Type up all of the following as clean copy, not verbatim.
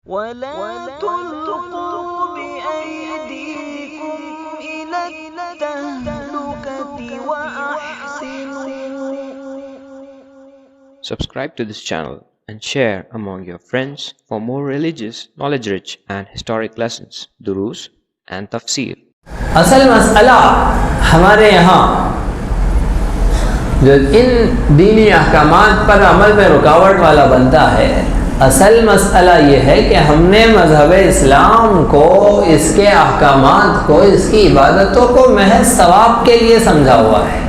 ولا تلقوا بأيديكم إلى التهلكة وأحسنوا. Subscribe to this channel and share among your friends for more religious, knowledge-rich and historic lessons, durus and tafsir. اصل مسئلہ ہمارے یہاں جو ان دینی احکامات پر عمل میں رکاوٹ والا بنتا ہے، اصل مسئلہ یہ ہے کہ ہم نے مذہب اسلام کو، اس کے احکامات کو، اس کی عبادتوں کو محض ثواب کے لیے سمجھا ہوا ہے۔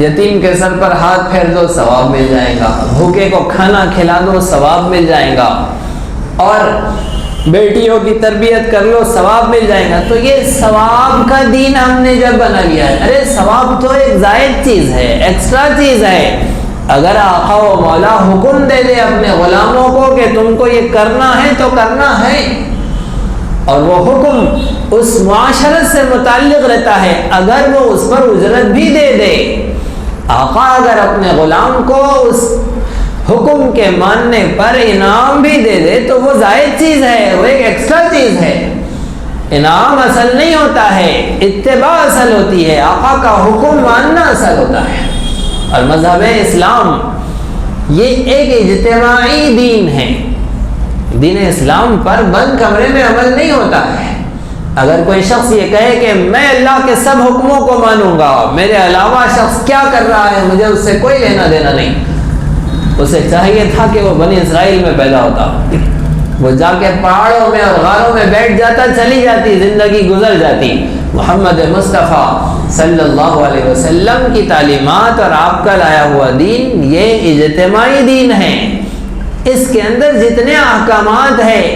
یتیم کے سر پر ہاتھ پھیر دو ثواب مل جائے گا، بھوکے کو کھانا کھلا دو ثواب مل جائے گا، اور بیٹیوں کی تربیت کر لو ثواب مل جائے گا۔ تو یہ ثواب کا دین ہم نے جب بنا لیا ہے، ارے ثواب تو ایک زائد چیز ہے، ایکسٹرا چیز ہے۔ اگر آقا و مولا حکم دے دے اپنے غلاموں کو کہ تم کو یہ کرنا ہے تو کرنا ہے، اور وہ حکم اس معاشرت سے متعلق رہتا ہے، اگر وہ اس پر اجرت بھی دے دے، آقا اگر اپنے غلام کو اس حکم کے ماننے پر انعام بھی دے دے تو وہ زائد چیز ہے، وہ ایک ایکسٹرا چیز ہے۔ انعام اصل نہیں ہوتا ہے، اتباع اصل ہوتی ہے، آقا کا حکم ماننا اصل ہوتا ہے۔ اور مذہب اسلام یہ ایک اجتماعی دین ہے۔ دین اسلام پر بند کمرے میں عمل نہیں ہوتا ہے۔ اگر کوئی شخص یہ کہے کہ میں اللہ کے سب حکموں کو مانوں گا، میرے علاوہ شخص کیا کر رہا ہے مجھے اس سے کوئی لینا دینا نہیں، اسے چاہیے تھا کہ وہ بنی اسرائیل میں پیدا ہوتا، وہ جا کے پہاڑوں میں اور غاروں میں بیٹھ جاتا، چلی جاتی، زندگی گزر جاتی۔ محمد مصطفیٰ صلی اللہ علیہ وسلم کی تعلیمات اور آپ کا لایا ہوا دین یہ اجتماعی دین ہے۔ اس کے اندر جتنے احکامات ہیں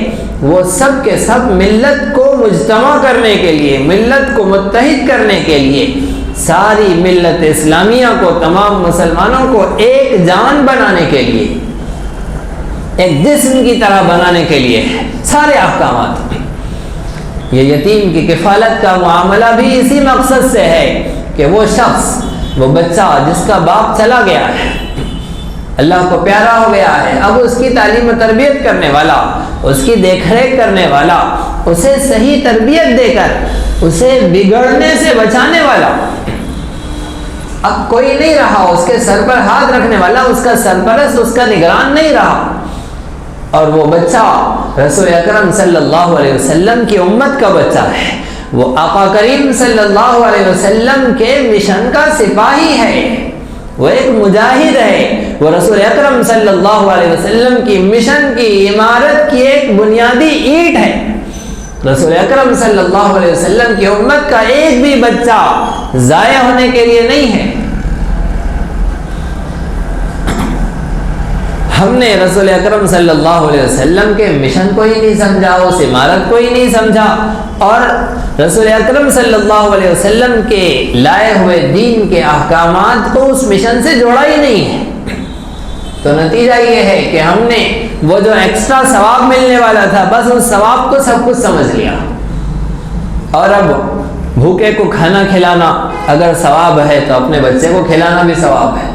وہ سب کے سب ملت کو مجتمع کرنے کے لیے، ملت کو متحد کرنے کے لیے، ساری ملت اسلامیہ کو، تمام مسلمانوں کو ایک جان بنانے کے لیے، ایک جسم کی طرح بنانے کے لیے سارے احکامات۔ یہ یتیم کی کفالت کا معاملہ بھی اسی مقصد سے ہے کہ وہ شخص، وہ بچہ جس کا باپ چلا گیا ہے، اللہ کو پیارا ہو گیا ہے، اب اس کی تعلیم و تربیت کرنے والا، اس کی دیکھ ریکھ کرنے والا، اسے صحیح تربیت دے کر اسے بگڑنے سے بچانے والا اب کوئی نہیں رہا، اس کے سر پر ہاتھ رکھنے والا، اس کا سرپرست، اس کا نگران نہیں رہا، اور وہ بچہ رسول اکرم صلی اللہ علیہ وسلم کی امت کا بچہ ہے، وہ آقا کریم صلی اللہ علیہ وسلم کے مشن کا سپاہی ہے، وہ ایک مجاہد ہے، وہ رسول اکرم صلی اللہ علیہ وسلم کی مشن کی عمارت کی ایک بنیادی اینٹ ہے۔ رسول اکرم صلی اللہ علیہ وسلم کی امت کا ایک بھی بچہ ضائع ہونے کے لیے نہیں ہے۔ ہم نے رسول اکرم صلی اللہ علیہ وسلم کے مشن کو ہی نہیں سمجھا، اس عمارت کو ہی نہیں سمجھا، اور رسول اکرم صلی اللہ علیہ وسلم کے لائے ہوئے دین کے احکامات کو اس مشن سے جوڑا ہی نہیں ہے۔ تو نتیجہ یہ ہے کہ ہم نے وہ جو ایکسٹرا ثواب ملنے والا تھا، بس اس ثواب کو سب کچھ سمجھ لیا، اور اب بھوکے کو کھانا کھلانا اگر ثواب ہے تو اپنے بچے کو کھلانا بھی ثواب ہے،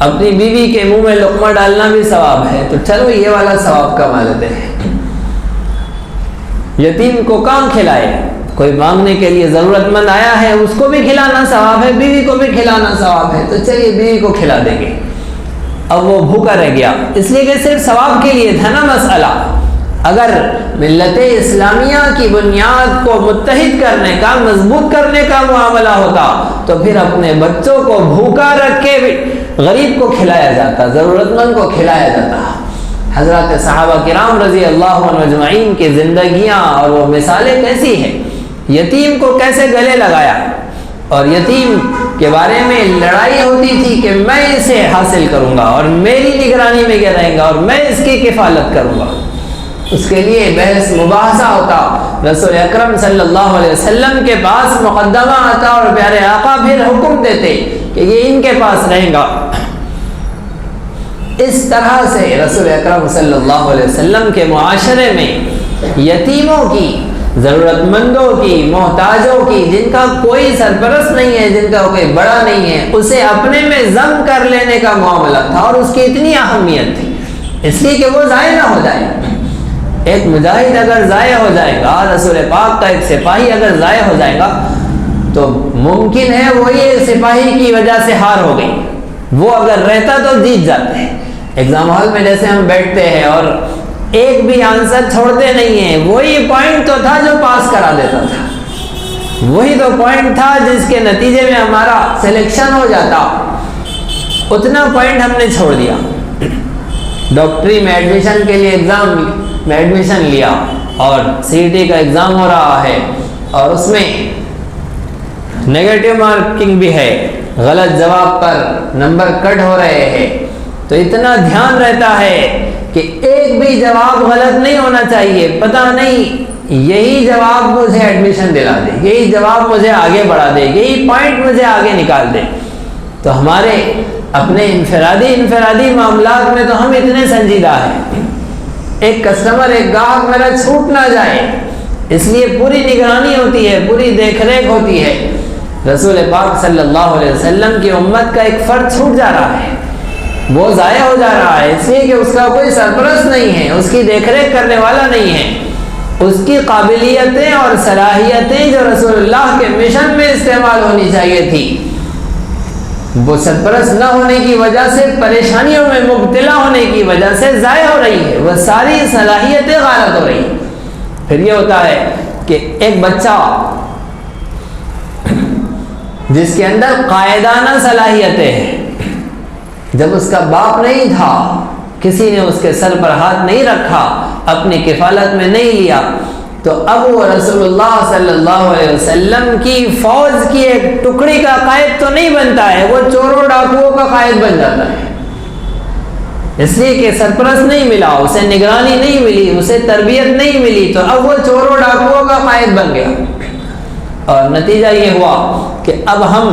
اپنی بیوی کے منہ میں لقمہ ڈالنا بھی ثواب ہے، تو چلو یہ والا ثواب کما لیتے ہیں۔ یتیم کو کام کھلائے، کوئی مانگنے کے لیے ضرورت مند آیا ہے اس کو بھی کھلانا ثواب ہے، بیوی کو بھی کھلانا ثواب ہے، تو چلیے بیوی کو کھلا دیں گے۔ اب وہ بھوکا رہ گیا، اس لیے کہ صرف ثواب کے لیے تھا نا مسئلہ۔ اگر ملت اسلامیہ کی بنیاد کو متحد کرنے کا، مضبوط کرنے کا معاملہ ہوتا تو پھر اپنے بچوں کو بھوکا رکھ کے غریب کو کھلایا جاتا، ضرورت مند کو کھلایا جاتا۔ حضرات صحابہ کرام رضی اللہ عنہ اجمعین کی زندگیاں اور وہ مثالیں کیسی ہیں، یتیم کو کیسے گلے لگایا، اور یتیم کے بارے میں لڑائی ہوتی تھی کہ میں اسے حاصل کروں گا اور میری نگرانی میں یہ رہے گا اور میں اس کی کفالت کروں گا، اس کے لیے بحث مباحثہ ہوتا، رسول اکرم صلی اللہ علیہ وسلم کے پاس مقدمہ آتا اور پیارے آقا پھر حکم دیتے کہ یہ ان کے پاس رہے گا۔ اس طرح سے رسول اکرم صلی اللہ علیہ وسلم کے معاشرے میں یتیموں کی، ضرورت مندوں کی، محتاجوں کی، جن کا کوئی سرپرست نہیں ہے، جن کا کوئی بڑا نہیں ہے، اسے اپنے میں ضم کر لینے کا معاملہ تھا، اور اس کی اتنی اہمیت تھی، اس لیے کہ وہ ضائع نہ ہو جائے. ایک مجاہد اگر ضائع ہو جائے گا، رسول پاک کا ایک سپاہی اگر ضائع ہو جائے گا تو ممکن ہے وہی ایک سپاہی کی وجہ سے ہار ہو گئی. وہ اگر رہتا تو جیت جاتے ہیں. ایگزام ہال میں جیسے ہم بیٹھتے ہیں اور ایک بھی آنسر چھوڑتے نہیں ہیں، وہی پوائنٹ تو تھا جو پاس کرا دیتا تھا، وہی تو پوائنٹ تھا جس کے نتیجے میں ہمارا سلیکشن ہو جاتا. اتنا پوائنٹ ہم نے چھوڑ دیا. ڈاکٹری میں ایڈمیشن کے لیے ایگزام میں ایڈمیشن لیا اور CET کا ایگزام ہو رہا ہے اور اس میں نیگیٹو مارکنگ بھی ہے، غلط جواب پر نمبر کٹ ہو رہے ہیں، تو اتنا دھیان رہتا ہے کہ ایک بھی جواب غلط نہیں ہونا چاہیے. پتہ نہیں یہی جواب مجھے ایڈمیشن دلا دے، یہی جواب مجھے آگے بڑھا دے، یہی پوائنٹ مجھے آگے نکال دے. تو ہمارے اپنے انفرادی معاملات میں تو ہم اتنے سنجیدہ ہیں. ایک کسٹمر، ایک گاہک میرا چھوٹ نہ جائے، اس لیے پوری نگرانی ہوتی ہے، پوری دیکھ ریکھ ہوتی ہے. رسول پاک صلی اللہ علیہ وسلم کی امت کا ایک فرد چھوٹ جا رہا ہے، وہ ضائع ہو جا رہا ہے، اس لیے کہ اس کا کوئی سرپرست نہیں ہے، اس کی دیکھ ریکھ کرنے والا نہیں ہے. اس کی قابلیتیں اور صلاحیتیں جو رسول اللہ کے مشن میں استعمال ہونی چاہیے تھی، وہ سرپرست نہ ہونے کی وجہ سے، پریشانیوں میں مبتلا ہونے کی وجہ سے ضائع ہو رہی ہے. وہ ساری صلاحیتیں غارت ہو رہی ہیں. پھر یہ ہوتا ہے کہ ایک بچہ جس کے اندر قائدانہ صلاحیتیں ہیں، جب اس کا باپ نہیں تھا، کسی نے اس کے سر پر ہاتھ نہیں رکھا، اپنی کفالت میں نہیں لیا، تو اب وہ رسول اللہ صلی اللہ علیہ وسلم کی فوج کی ایک ٹکڑی کا قائد تو نہیں بنتا ہے، وہ چوروں ڈاکوؤں کا قائد بن جاتا ہے. اس لیے کہ سرپرست نہیں ملا، اسے نگرانی نہیں ملی، اسے تربیت نہیں ملی، تو اب وہ چوروں ڈاکوؤں کا قائد بن گیا. اور نتیجہ یہ ہوا کہ اب ہم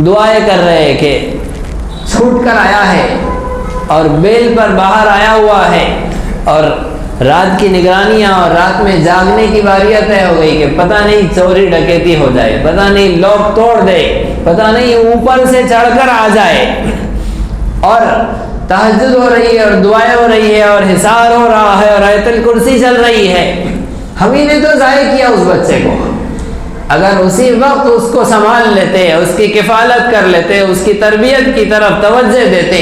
دعائیں کر رہے ہیں کہ چھوٹ کر آیا ہے اور بیل پر باہر آیا ہوا ہے، اور رات کی نگرانیاں اور رات میں جاگنے کی باریاں طے ہو گئی کہ پتہ نہیں چوری ڈکیتی ہو جائے، پتہ نہیں لوگ توڑ دے، پتہ نہیں اوپر سے چڑھ کر آ جائے. اور تہجد ہو رہی ہے اور دعائیں ہو رہی ہے اور حصار ہو رہا ہے اور آیت الکرسی چل رہی ہے. ہم ہی نے تو ضائع کیا اس بچے کو. اگر اسی وقت اس کو سنبھال لیتے، اس کی کفالت کر لیتے، اس کی تربیت کی طرف توجہ دیتے.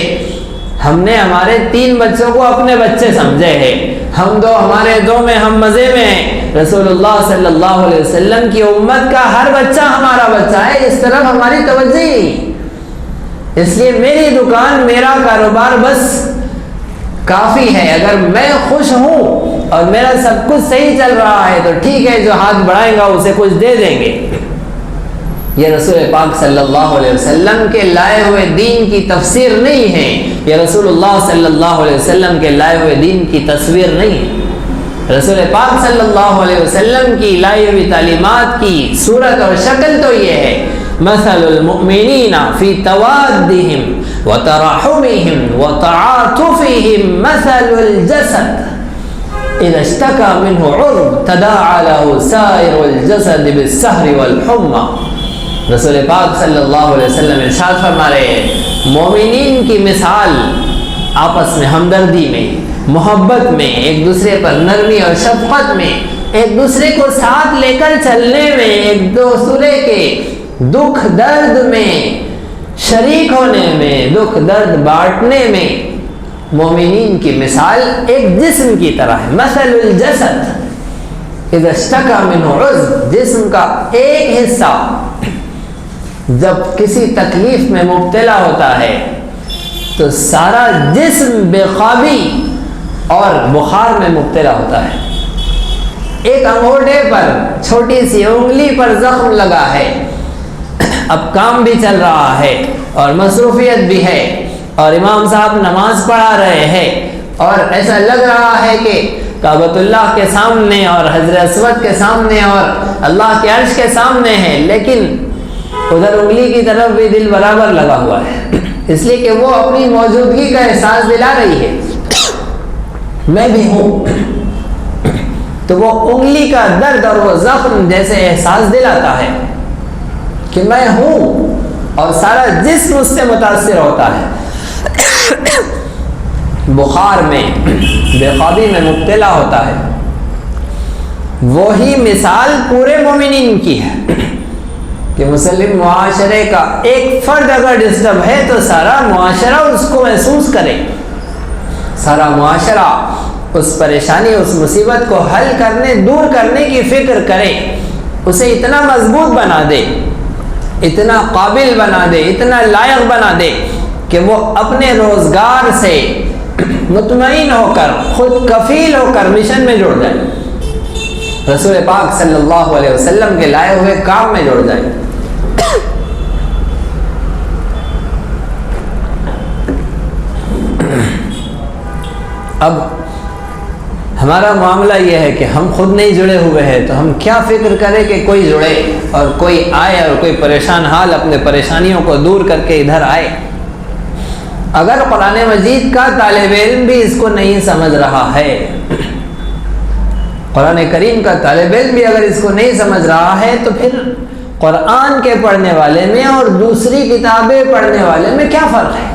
ہم نے ہمارے 3 بچوں کو اپنے بچے سمجھے ہیں، ہم دو، ہمارے 2 میں ہم مزے میں ہیں. رسول اللہ صلی اللہ علیہ وسلم کی امت کا ہر بچہ ہمارا بچہ ہے، اس طرف ہماری توجہ ہی نہیں. اس لیے میری دکان، میرا کاروبار بس کافی ہے. اگر میں خوش ہوں اور میرا سب کچھ صحیح چل رہا ہے تو ٹھیک ہے، جو ہاتھ بڑھائے گا اسے کچھ دے دیں گے. یہ رسول پاک صلی اللہ علیہ وسلم کے لائے ہوئے دین کی تفسیر نہیں ہے، یہ رسول اللہ صلی اللہ علیہ وسلم کے لائے ہوئے دین کی تصویر نہیں ہے. رسول پاک صلی اللہ علیہ وسلم کی لائی ہوئی تعلیمات کی صورت اور شکل تو یہ ہے: مثل المؤمنین فی توادہم وتراحمہم وتعاطفہم مثل الجسد اذا اشتکى منہ عضو تداعى له سائر الجسد بالسہر والحمى. رسول پاک صلی اللہ علیہ وسلم ارشاد فرما رہے ہیں، مومنین کی مثال آپس میں ہمدردی میں، محبت میں، ایک دوسرے پر نرمی اور شفقت میں، ایک دوسرے کو ساتھ لے کر چلنے میں، ایک دوسرے کے دکھ درد میں شریک ہونے میں، دکھ درد بانٹنے میں. مومنین کی مثال ایک جسم کی طرح ہے. مثل الجسد اذا اشتکى منہ عضو، جسم کا ایک حصہ جب کسی تکلیف میں مبتلا ہوتا ہے تو سارا جسم بے خوابی اور بخار میں مبتلا ہوتا ہے. ایک انگوٹھے پر، چھوٹی سی انگلی پر زخم لگا ہے، اب کام بھی چل رہا ہے اور مصروفیت بھی ہے اور امام صاحب نماز پڑھا رہے ہیں اور ایسا لگ رہا ہے کہ کعبۃ اللہ کے سامنے اور حجر اسود کے سامنے اور اللہ کے عرش کے سامنے ہے، لیکن ادھر انگلی کی طرف بھی دل برابر لگا ہوا ہے، اس لیے کہ وہ اپنی موجودگی کا احساس دلا رہی ہے، میں بھی ہوں. تو وہ انگلی کا درد اور وہ زخم جیسے احساس دلاتا ہے کہ میں ہوں، اور سارا جسم اس سے متاثر ہوتا ہے. بخار میں بے خوابی میں مبتلا ہوتا ہے، وہی مثال پورے مومنین کی ہے کہ مسلم معاشرے کا ایک فرد اگر ڈسٹرب ہے تو سارا معاشرہ اس کو محسوس کرے، سارا معاشرہ اس پریشانی اس مصیبت کو حل کرنے دور کرنے کی فکر کرے، اسے اتنا مضبوط بنا دے، اتنا قابل بنا دے، اتنا لائق بنا دے کہ وہ اپنے روزگار سے مطمئن ہو کر خود کفیل ہو کر مشن میں جڑ جائے، رسول پاک صلی اللہ علیہ وسلم کے لائے ہوئے کام میں جڑ جائے۔ اب ہمارا معاملہ یہ ہے کہ ہم خود نہیں جڑے ہوئے ہیں تو ہم کیا فکر کریں کہ کوئی جڑے اور کوئی آئے اور کوئی پریشان حال اپنے پریشانیوں کو دور کر کے ادھر آئے۔ اگر قرآن مجید کا طالب علم بھی اس کو نہیں سمجھ رہا ہے، قرآن کریم کا طالب علم بھی اگر اس کو نہیں سمجھ رہا ہے تو پھر قرآن کے پڑھنے والے میں اور دوسری کتابیں پڑھنے والے میں کیا فرق ہے؟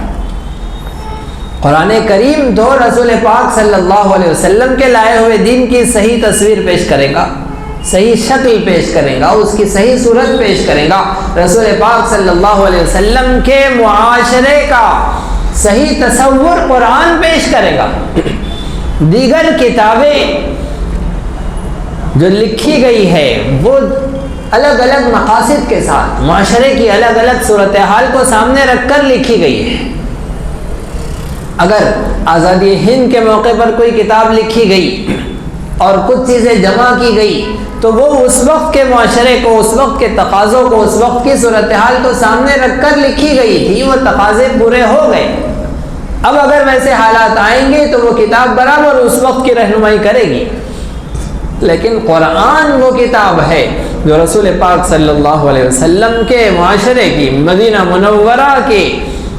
قرآن کریم تو رسول پاک صلی اللہ علیہ وسلم کے لائے ہوئے دین کی صحیح تصویر پیش کرے گا، صحیح شکل پیش کرے گا، اس کی صحیح صورت پیش کرے گا، رسول پاک صلی اللہ علیہ وسلم کے معاشرے کا صحیح تصور قرآن پیش کرے گا۔ دیگر کتابیں جو لکھی گئی ہے وہ الگ الگ مقاصد کے ساتھ معاشرے کی الگ الگ صورتحال کو سامنے رکھ کر لکھی گئی ہے۔ اگر آزادی ہند کے موقع پر کوئی کتاب لکھی گئی اور کچھ چیزیں جمع کی گئی تو وہ اس وقت کے معاشرے کو، اس وقت کے تقاضوں کو، اس وقت کی صورتحال کو سامنے رکھ کر لکھی گئی تھی، وہ تقاضے پورے ہو گئے۔ اب اگر ویسے حالات آئیں گے تو وہ کتاب برابر اس وقت کی رہنمائی کرے گی، لیکن قرآن وہ کتاب ہے جو رسول پاک صلی اللہ علیہ وسلم کے معاشرے کی، مدینہ منورہ کے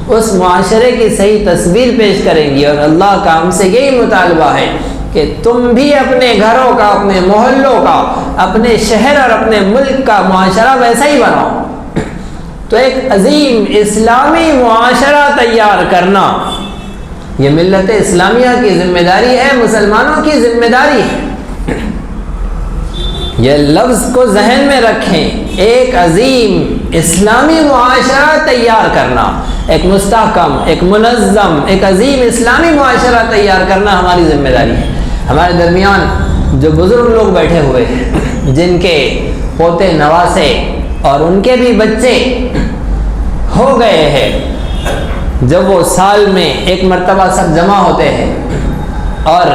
اس معاشرے کی صحیح تصویر پیش کریں گی۔ اور اللہ کا ہم سے یہی مطالبہ ہے کہ تم بھی اپنے گھروں کا، اپنے محلوں کا، اپنے شہر اور اپنے ملک کا معاشرہ ویسا ہی بناؤ۔ تو ایک عظیم اسلامی معاشرہ تیار کرنا یہ ملت اسلامیہ کی ذمہ داری ہے، مسلمانوں کی ذمہ داری ہے۔ یہ لفظ کو ذہن میں رکھیں، ایک عظیم اسلامی معاشرہ تیار کرنا، ایک مستحکم، ایک منظم، ایک عظیم اسلامی معاشرہ تیار کرنا ہماری ذمہ داری ہے۔ ہمارے درمیان جو بزرگ لوگ بیٹھے ہوئے ہیں، جن کے پوتے نواسے اور ان کے بھی بچے ہو گئے ہیں، جب وہ سال میں ایک مرتبہ سب جمع ہوتے ہیں اور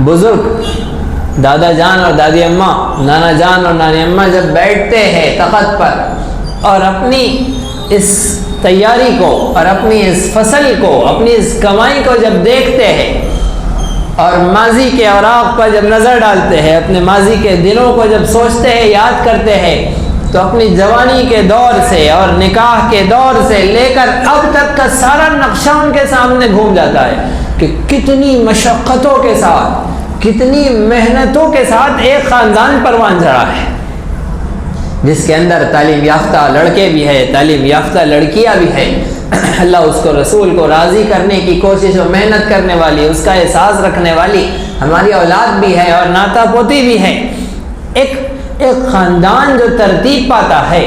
بزرگ دادا جان اور دادی اماں، نانا جان اور نانی اماں جب بیٹھتے ہیں تخت پر اور اپنی اس تیاری کو اور اپنی اس فصل کو، اپنی اس کمائی کو جب دیکھتے ہیں اور ماضی کے اوراق پر جب نظر ڈالتے ہیں، اپنے ماضی کے دنوں کو جب سوچتے ہیں، یاد کرتے ہیں، تو اپنی جوانی کے دور سے اور نکاح کے دور سے لے کر اب تک کا سارا نقشہ ان کے سامنے گھوم جاتا ہے کہ کتنی مشقتوں کے ساتھ، کتنی محنتوں کے ساتھ ایک خاندان پروان چڑھا ہے، جس کے اندر تعلیم یافتہ لڑکے بھی ہے، تعلیم یافتہ لڑکیاں بھی ہیں، اللہ اس کو رسول کو راضی کرنے کی کوشش و محنت کرنے والی، اس کا احساس رکھنے والی ہماری اولاد بھی ہے اور ناتا پوتی بھی ہے۔ ایک خاندان جو ترتیب پاتا ہے،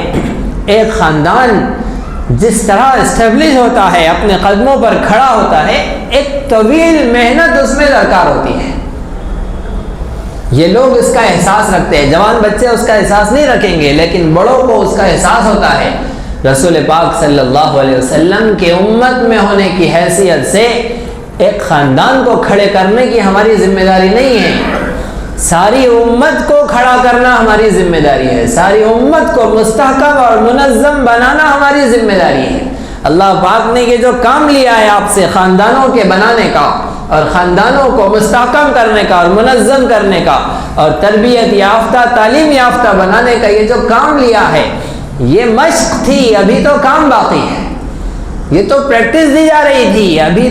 ایک خاندان جس طرح اسٹیبلش ہوتا ہے، اپنے قدموں پر کھڑا ہوتا ہے، ایک طویل محنت اس میں درکار ہوتی ہے۔ یہ لوگ اس کا احساس رکھتے ہیں، جوان بچے اس کا احساس نہیں رکھیں گے، لیکن بڑوں کو اس کا احساس ہوتا ہے۔ رسول پاک صلی اللہ علیہ وسلم کے امت میں ہونے کی حیثیت سے ایک خاندان کو کھڑے کرنے کی ہماری ذمہ داری نہیں ہے، ساری امت کو کھڑا کرنا ہماری ذمہ داری ہے، ساری امت کو مستحکم اور منظم بنانا ہماری ذمہ داری ہے۔ اللہ پاک نے یہ جو کام لیا ہے آپ سے خاندانوں کے بنانے کا اور خاندانوں کو مستحکم کرنے کا اور منظم کرنے کا اور تربیت یافتہ، تعلیم یافتہ بنانے کا، یہ جو کام لیا ہے یہ مشق تھی، ابھی تو کام باقی ہے، یہ تو پریکٹس دی جا رہی تھی، ابھی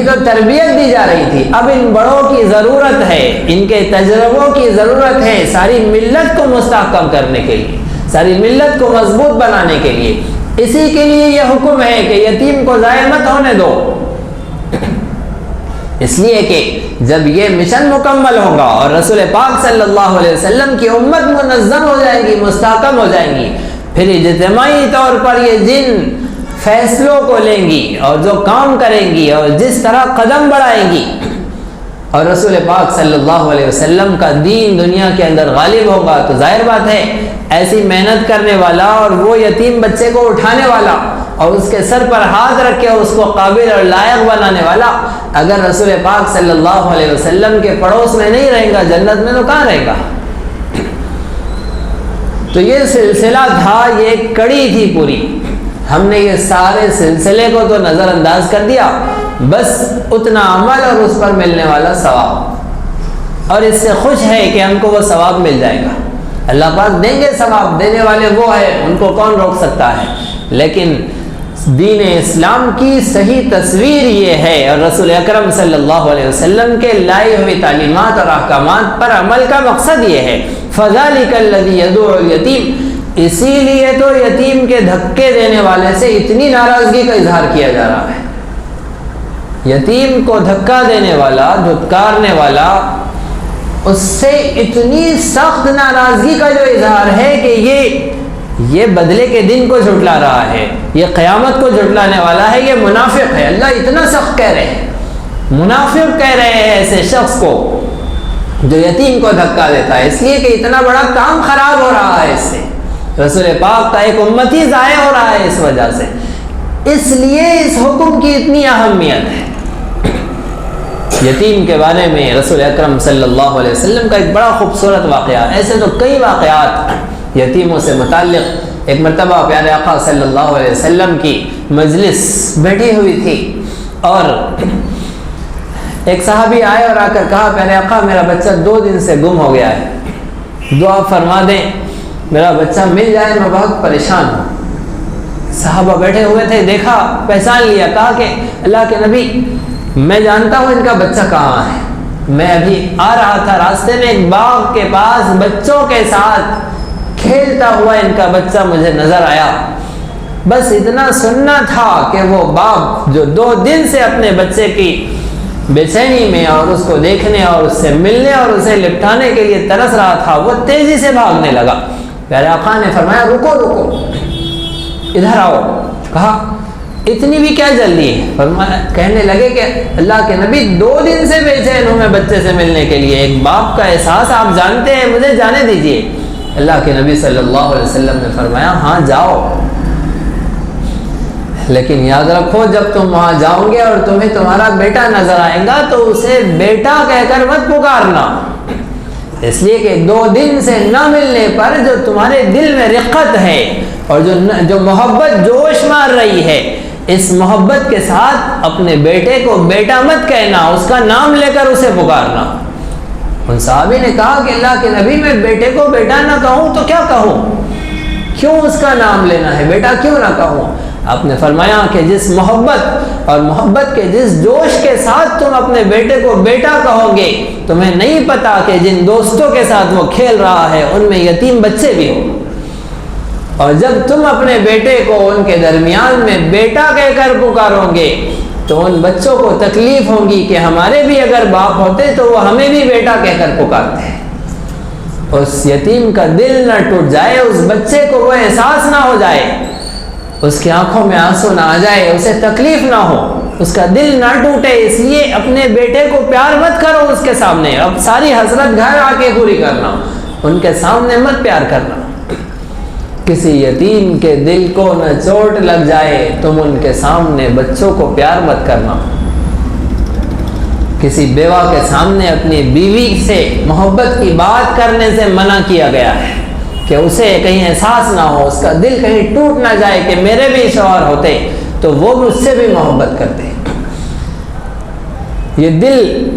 تو تربیت دی جا رہی تھی۔ اب ان بڑوں کی ضرورت ہے، ان کے تجربوں کی ضرورت ہے ساری ملت کو مستحکم کرنے کے لیے، ساری ملت کو مضبوط بنانے کے لیے۔ اسی کے لیے یہ حکم ہے کہ یتیم کو ضائع مت ہونے دو، اس لیے کہ جب یہ مشن مکمل ہوگا اور رسول پاک صلی اللہ علیہ وسلم کی امت منظم ہو جائے گی، مستحکم ہو جائیں گی، پھر اجتماعی طور پر یہ جن فیصلوں کو لیں گی اور جو کام کریں گی اور جس طرح قدم بڑھائیں گی، اور رسول پاک صلی اللہ علیہ وسلم کا دین دنیا کے اندر غالب ہوگا، تو ظاہر بات ہے ایسی محنت کرنے والا اور وہ یتیم بچے کو اٹھانے والا اور اس کے سر پر ہاتھ رکھ کے اس کو قابل اور لائق بنانے والا اگر رسول پاک صلی اللہ علیہ وسلم کے پڑوس میں نہیں رہے گا جنت میں تو کہاں رہے گا؟ تو یہ سلسلہ تھا، یہ ایک کڑی تھی پوری. ہم نے یہ سارے سلسلے کو تو نظر انداز کر دیا، بس اتنا عمل اور اس پر ملنے والا ثواب، اور اس سے خوش ہے کہ ہم کو وہ ثواب مل جائے گا. اللہ پاک دیں گے ثواب، دینے والے وہ ہیں، ان کو کون روک سکتا ہے. لیکن دین اسلام کی صحیح تصویر یہ ہے اور رسول اکرم صلی اللہ علیہ وسلم کے لائی ہوئی تعلیمات اور احکامات پر عمل کا مقصد یہ ہے. فَذَلِكَ الَّذِي يَدُعُ الْيَتِيمَ، اسی لیے تو یتیم کے دھکے دینے والے سے اتنی ناراضگی کا اظہار کیا جا رہا ہے. یتیم کو دھکا دینے والا، دھتکارنے والا، اس سے اتنی سخت ناراضگی کا جو اظہار ہے کہ یہ بدلے کے دن کو جھٹلا رہا ہے، یہ قیامت کو جھٹلانے والا ہے، یہ منافق ہے. اللہ اتنا سخت کہہ رہے ہیں، منافق کہہ رہے ہیں ایسے شخص کو جو یتیم کو دھکا دیتا ہے، اس لیے کہ اتنا بڑا کام خراب ہو رہا ہے، اس سے رسول پاک کا ایک امتی ضائع ہو رہا ہے اس وجہ سے. اس لیے اس حکم کی اتنی اہمیت ہے. یتیم کے بارے میں رسول اکرم صلی اللہ علیہ وسلم کا ایک بڑا خوبصورت واقعہ، ایسے تو کئی واقعات یتیموں سے متعلق. ایک مرتبہ پیارے آقا صلی اللہ علیہ وسلم کی مجلس بیٹھی ہوئی تھی اور ایک صحابی آئے اور آ کر کہا، پیارے آقا میرا بچہ 2 دن سے گم ہو گیا ہے، دعا فرما دیں میرا بچہ مل جائے، میں بہت پریشان ہوں. صحابہ بیٹھے ہوئے تھے، دیکھا، پہچان لیا، کہا کہ اللہ کے نبی میں جانتا ہوں ان کا بچہ کہاں ہے. میں ابھی آ رہا تھا، راستے میں ایک باغ کے پاس بچوں کے ساتھ کھیلتا ہوا ان کا بچہ مجھے نظر آیا. بس اتنا سننا تھا کہ وہ باپ جو 2 دن سے اپنے بچے کی بے چینی میں اور اس کو دیکھنے اور اس سے ملنے اور اسے لپٹانے کے لیے ترس رہا تھا، وہ تیزی سے بھاگنے لگا. پیارے آقا نے فرمایا رکو رکو، ادھر آؤ. کہا اتنی بھی کیا جلدی ہے؟ فرمایا، کہنے لگے کہ اللہ کے نبی 2 دن سے بے چین ہوں میں بچے سے ملنے کے لیے، ایک باپ کا احساس آپ جانتے ہیں، مجھے جانے دیجئے. اللہ کے نبی صلی اللہ علیہ وسلم نے فرمایا ہاں جاؤ، لیکن یاد رکھو جب تم وہاں جاؤ گے اور تمہیں تمہارا بیٹا نظر آئے گا تو اسے بیٹا کہہ کر مت پکارنا، اس لیے کہ 2 دن سے نہ ملنے پر جو تمہارے دل میں رقت ہے اور جو محبت جوش مار رہی ہے، اس محبت کے ساتھ اپنے بیٹے کو بیٹا مت کہنا، اس کا نام لے کر اسے پکارنا. ان صحابی نے کہا کہ اللہ کے نبی میں بیٹے کو بیٹا نہ کہوں تو کیا کہوں؟ کیوں اس کا نام لینا ہے؟ بیٹا کیوں نہ کہوں؟ آپ نے فرمایا کہ جس محبت اور محبت کے جس جوش کے ساتھ تم اپنے بیٹے کو بیٹا کہو گے، تمہیں نہیں پتا کہ جن دوستوں کے ساتھ وہ کھیل رہا ہے ان میں یتیم بچے بھی ہوں، اور جب تم اپنے بیٹے کو ان کے درمیان میں بیٹا کہہ کر پکارو گے تو ان بچوں کو تکلیف ہوگی کہ ہمارے بھی اگر باپ ہوتے تو وہ ہمیں بھی بیٹا کہہ کر پکارتے. اس یتیم کا دل نہ ٹوٹ جائے، اس بچے کو وہ احساس نہ ہو جائے، اس کی آنکھوں میں آنسو نہ آ جائے، اسے تکلیف نہ ہو، اس کا دل نہ ٹوٹے. اس لیے اپنے بیٹے کو پیار مت کرو اس کے سامنے، اب ساری حسرت گھر آ کے پوری کرنا، ان کے سامنے مت پیار کرنا. کسی یتیم کے دل کو نہ چوٹ لگ جائے، تم ان کے سامنے بچوں کو پیار مت کرنا. کسی بیوہ کے سامنے اپنی بیوی سے محبت کی بات کرنے سے منع کیا گیا ہے کہ اسے کہیں احساس نہ ہو، اس کا دل کہیں ٹوٹ نہ جائے کہ میرے بھی شوہر ہوتے تو وہ مجھ سے بھی محبت کرتے. یہ دل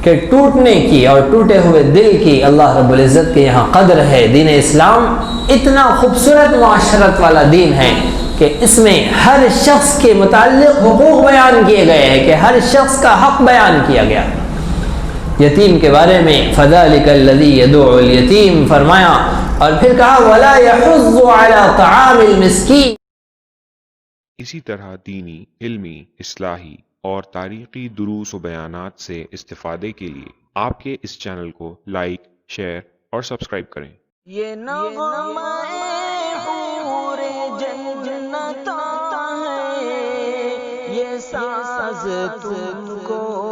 کے ٹوٹنے کی اور ٹوٹے ہوئے دل کی اللہ رب العزت کے یہاں قدر ہے. دین اسلام اتنا خوبصورت معاشرت والا دین ہے کہ اس میں ہر شخص کے متعلق حقوق بیان کیے گئے ہیں، کہ ہر شخص کا حق بیان کیا گیا. یتیم کے بارے میں فَذَلِكَ الَّذِي يَدُعُ الْيَتِيمَ فرمایا، اور پھر کہا وَلَا يَحُضُّ عَلَى طَعَامِ الْمِسْكِينِ. اسی طرح دینی، علمی، اصلاحی اور تاریخی دروس و بیانات سے استفادے کے لیے آپ کے اس چینل کو لائک، شیئر اور سبسکرائب کریں۔ یہ نغمہ حور جنتا ہے، یہ ساز تم کو